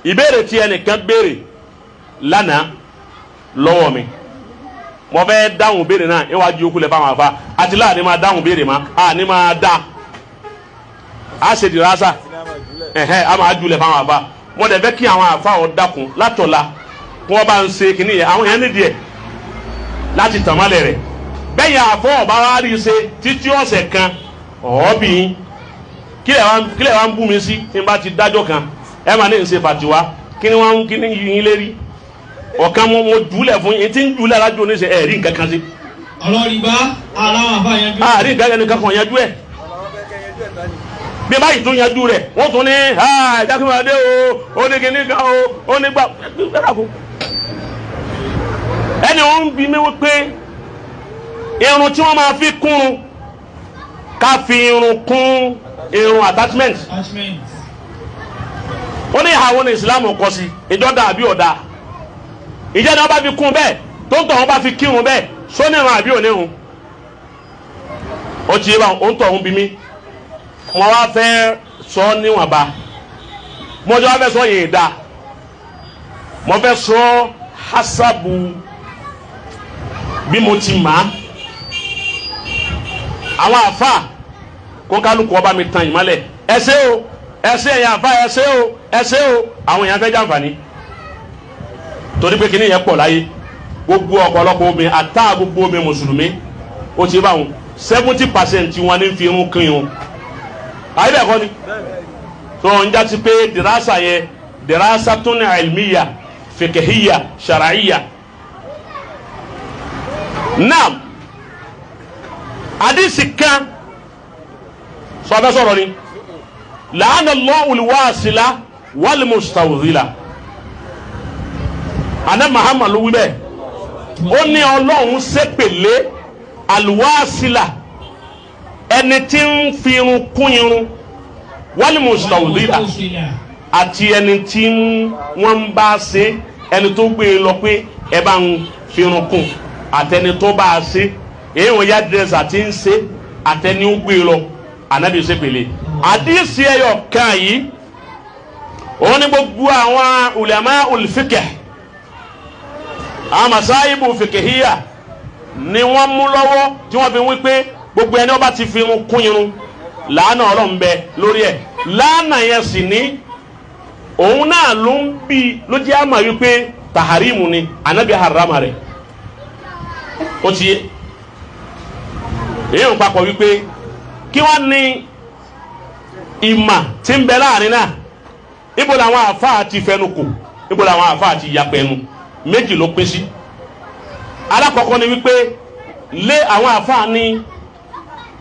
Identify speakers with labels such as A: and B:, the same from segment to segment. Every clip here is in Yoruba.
A: ìbéèrè tí ẹnìkan béèrè lánàá lọ́wọ́ mi mo fẹ́ dáhùn béèrè náà níwájú okùn lẹ fáwọn afa àti láàrin máa dáhùn béèrè ma àní máa dá a ṣe dìrásà a máa jùlẹ̀ fáwọn afa mo dẹ̀ fẹ́ kí àwọn afa ọ̀ dákun látọ̀la kí wọ́n bá ń ṣe kínní yẹn àwọn yẹn nídìí ẹ̀ láti tàmálẹ̀ rẹ̀ bẹ́ẹ̀ yẹn àfọ́ ọ̀bá wa rí i ṣe títí ọ̀sẹ̀ kan ọ̀ọ́bìn kílẹ̀ wa ń bú mi sí tí n bá ti dájọ́ kan ẹ máa ní n ṣe fàtiwá kí ni yín lérí ọ̀kan mo jùlẹ̀ fún yín tí ń jùlẹ̀ alájọ oníṣẹ́ ẹ̀ rí nǹkan kan sí.
B: ọlọ́rìbá aláwọ̀ àbá yanjú.
A: rí nǹkan kan yanjú ẹ̀ bí báyìí tún yanjú rẹ̀ wọ́n tún ní jákèmọ́dé o oníkìní kan o onígbà ẹni wọn ń bi mí wípé irun tí wọ́n máa fi kún ká fi irun kún irun attachment ó ní àwọn ní Islam kọ sí ìjọba àbí ọ̀dà ìjẹ́ ni wọ́n bá fi kún bẹ́ẹ̀ tó ń tọ̀ wọ́n bá fi kírun bẹ́ẹ̀ sónírun àbí onírun ó ti yé wa ó ń tọ̀ ń bi mí mo wá fẹ́ sọ níwọ̀nba mo jọ wá fẹ́ sọ yìí dá mo fẹ́ sọ hasabu bí mo ti mà á àwọn àfa kó kálukú ọba mi tan ìmọ́lẹ̀ ẹsẹ o ẹsẹ ẹ̀yà àfa ẹsẹ o àwọn èèyàn fẹ́ jàǹfààní torí pé kíní yẹn pọ̀ láyé gbogbo ọ̀pọ̀lọpọ̀ obìnrin àtà gbogbo obìnrin mùsùlùmí ó ti bá wọn 70% wọn ní fi irun kún irun ayé bẹ́ẹ̀ kọ́ ni tó ń jásí pé dirasa yẹn dirasa tún ní ilmiya fiqhiyya shar'iyya naam hadisi kan sọfẹ sọ̀rọ̀ ni la'ana Allahu al-wasila wal-mustawzila ana Muhammad wí bẹ́ẹ̀ ó ní Ọlọ́run ṣépèlé al-wasila ẹni tí ń fi irun kún irun wal-mustawzila àti ẹni tí wọ́n ń bá ṣe ẹni tó gbé e lọ pé ẹ bá ń fi irun kún àtẹni tó bá a ṣe èyí wọn yá dírẹ́sà tí ń ṣe àtẹni ó gbé lọ ànábì ṣépèlé àdìsí ẹyọ kan yìí òun ni gbogbo àwọn ulama ul-fiqh àwọn masáyìbù fiqhiyya ni wọ́n mú lọ́wọ́ tí wọ́n fi wí pé gbogbo ẹni ó bá ti fi irun kún irun làánà Ọlọ́run bẹ lórí ẹ̀ làánà yẹn sì ní òun náà ló ń bí ló jẹ́ àmà wípé taharimu ni ànábì harama rẹ̀ ó ti yé èyí ń papọ̀ wípé kí wọ́n ní ìmà tí ń bẹ láàrin náà ibo làwọn àfáà ti fẹnu kò ibo làwọn àfáà ti yapẹnu méjì ló pín sí alákọ̀ọ́kọ́ ni wípé lé àwọn àfáà ní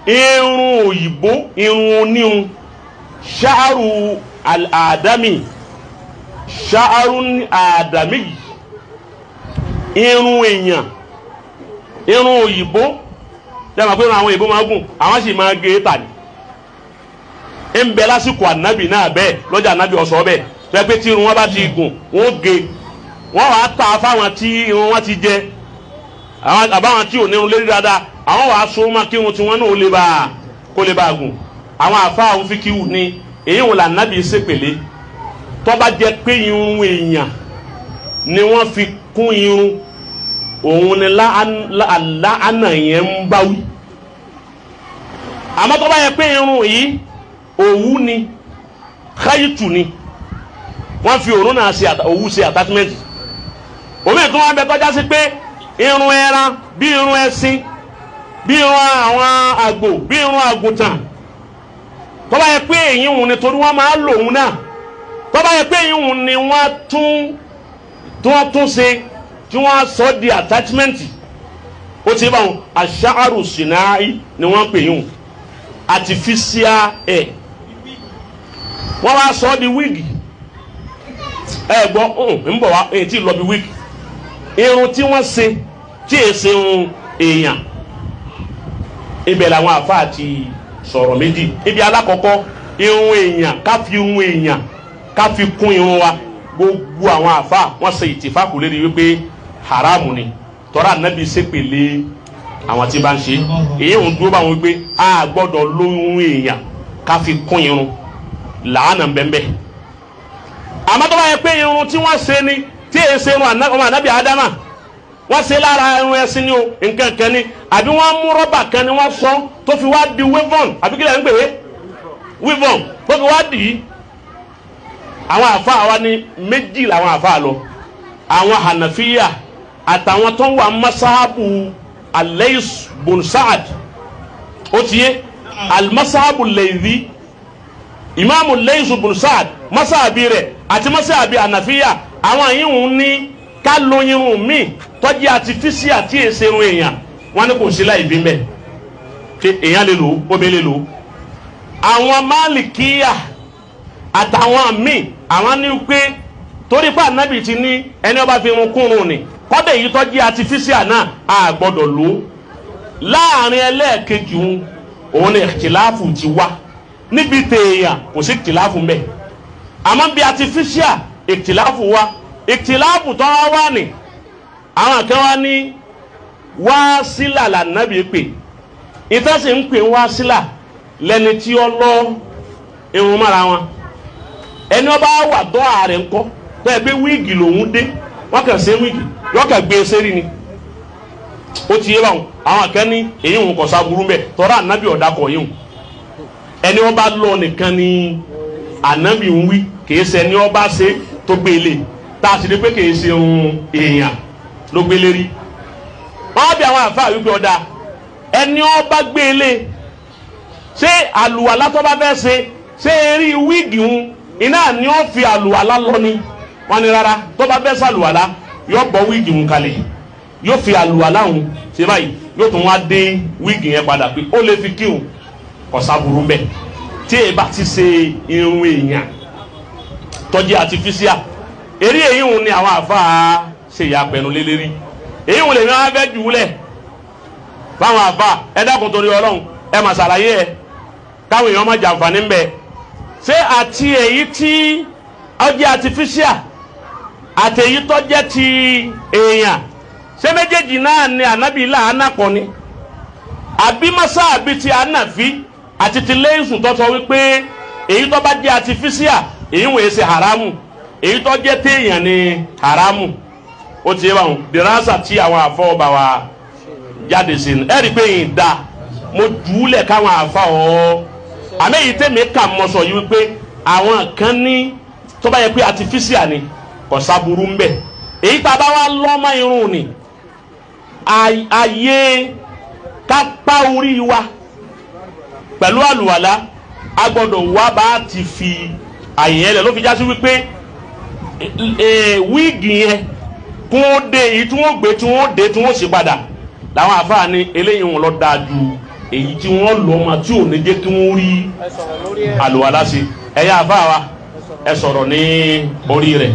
A: irun òyìnbó irun oníhun ṣáàrù àdámì ṣáàrù àdámì irun èèyàn irun òyìnbó lẹ́mọ̀ pé àwọn òyìnbó máa gùn àwọn sì máa gé tà ní ń bẹ lásìkò ànábì náà bẹ́ẹ̀ lọ́jà ànábì ọ̀sọ́ bẹ́ẹ̀ fẹ́ pé tí irun wọn bá ti gùn wọ́n gé wọ́n wàá ta fáwọn tí irun wọn ti jẹ àwọn àbáwọn tí ò ní irun lérí dáadáa àwọn wàá so má kí irun tí wọn náà kó lè bá a gùn àwọn àfáà òun fi kíwù ní èyí wọn là ànábì ṣépèlé tó bá jẹ pé irun èèyàn ni wọ́n fi kún irun òun ni láàánà yẹn ń báwí àmọ́ tó bá yẹ pé irun yìí òwú ni káyìtù ni wọ́n fi òrùn náà òwú ṣe attachment omi ìtún wọn bẹ tọ́já sí pé irun ẹran bí irun ẹṣin bí irun àwọn àgbò bí irun àgùntàn tó bá yẹ pé èyí òun ni torí wọ́n máa lò òun náà tó bá yẹ pé èyí òun ni wọ́n tún ṣe tí wọ́n sọ di attachment ó ti bá wọn aṣáàrù sinai ni wọ́n pè yún artificial hair wọ́n wá sọ di wig ẹ gbọ́ ń bọ̀ wá èyí tí lọ bí wig irun tí wọ́n ṣe tí èsè ń èèyàn ibẹ̀ làwọn àfáà ti sọ̀rọ̀ méjì ibi alákọ̀ọ́kọ́ irun èèyàn ká fi irun èèyàn ká fi kún irun wa gbogbo àwọn àfáà wọ́n ṣe ìtìfákù lérí wípé haramu ni tọ́ra ànábì ṣépèlé àwọn tí bá ń ṣe èyí ń dúró báwọn wípé a gbọ́dọ̀ lóyún èèyàn ká fi kún irun làánà bẹ́ẹ̀ àmọ́ tó bá yẹ pé irun tí wọ́n ṣe ni tí èyí ṣe irun ọmọ ànábì ádámà wọ́n ṣe lára irun ẹṣin ni o nǹkan kan ni àbí wọ́n mú rọ́bà kan ni wọ́n sọ tó fi wá di wavon àbí kílẹ̀ ń gbèwé wavon tó fi wá dì í. àwọn àfa wa ni méjì làwọn àfa lọ àwọn hànàfíyà àtàwọn tó ń wà masahabu Al-Lays bun Sa'ad ó ti yé al-masahabu Laythi ìmáàmù Lays bun Sa'ad masahabi rẹ̀ àti masahabi hànàfíyà àwọn yìí ń ní ká lo irun míì tọ́jú àtifísì àti èsè irun èèyàn wọn ni kò sí láì bí mbẹ ṣe èèyàn lè lò ó obìnrin lè lò ó. àwọn Málìkíyà àtàwọn míì àwọn ní pé torí pé ànábì ti ní ẹni ó bá fi irun kúrun ni kọ́dọ̀ èyí tọ́jú àtifísì náà a gbọ́dọ̀ lò ó. láàrin ẹlẹ́ẹ̀kejì òun ni ìtìláàfù ti wá níbi tèèyàn kò sí ìtìláàfù mbẹ àmọ́ bí àtifísì ìtìláàfù wá ìtìláàfù tó wá ní àwọn kan wá ní wásílà lànàbí pè ìtàsí ń pè wásílà lẹni tí ó lọ irun mára wọn ẹni ọba wà dọ́ ààrẹ ńkọ́ tó ẹ pé wíìgì lòún dé wọn kàn ṣe wíìgì yọ kàn gbé sẹ́rí ni ó ti yé báwọn àwọn kan ní èyí ń kọ̀ sábúrú mbẹ tọ́ra ànábì ọ̀dà kọ̀ yìí ẹni ọba lọ nìkan ni ànábì ń wí kìí ṣe ẹni ọba ṣe tó gbé ilé tá a sì rí pé kìí ṣe ohun èèyàn ló gbé lérí wọn bí àwọn àfáà wípé ọ̀dà ẹni ọba gbé ilé ṣé àlùwàlá tó bá fẹ́ ṣe eré wíìgì ń iná ni ó fi àlùwàlá lọ ni wọn ni rárá tó bá fẹ́ sàlùwàlá yóò bọ́ wíìgì ń kalẹ̀ yóò fi àlùwàlá ń ṣe báyìí yóò tún wá dé wíìgì yẹn padà pé ó lè fi kíhùn kọ̀sáburú mbẹ tí èyí bá ti ṣe irun èèyàn tọ́jú àtifísíà eré èyí ń ni àwọn àfáà ṣe ìyá pẹ̀lú lélẹ́rí èyí ń lè ní wọn fẹ́ jù lẹ̀ fáwọn àfáà ẹ dákun torí Ọlọ́run ẹ mà ṣàlàyé ẹ káwọn èèyàn má jàǹfààní mbẹ ṣé àti èyí tí ọjọ́ artificial àti èyí tó jẹ́ ti èèyàn ṣé méjèèjì náà ni ànábì làánà pọ̀ ni àbí masá àbí ti ànàfi àti ti Lays tó sọ wípé èyí tó bá jẹ́ artificial èyí wòye ṣe haramu èyí tó jẹ́ téèyàn ni haramu ó ti yé wọn dìrásà tí àwọn àfọwọ́bà wa jáde sí ni ẹ rí i pé yìí da mo jùúlẹ̀ káwọn àfa ọ́ àmì èyí tẹ̀mí kà mọ́ sọ yìí wípé àwọn kan ní tó bá yẹ pé artificial ni kò sábúrú ń bẹ̀ èyí tá a bá wá lọ́mọ irun ni ayé ká pa orí wa pẹ̀lú àlùwàlá a gbọ́dọ̀ wá bá ti fi àyè yẹn lẹ̀ ló fi já sí wípé wíìgì yẹn kún ó dé èyí tí wọ́n gbé tí wọ́n dé tí wọ́n sì padà làwọn àfáà ní eléyìí wọn lọ dáa ju èyí tí wọ́n lọ ọmọ tí ò ní jẹ́ kí wọ́n rí àlùwàlá sí ẹ̀yà àfáà wa ẹ sọ̀rọ̀ ní orí rẹ̀.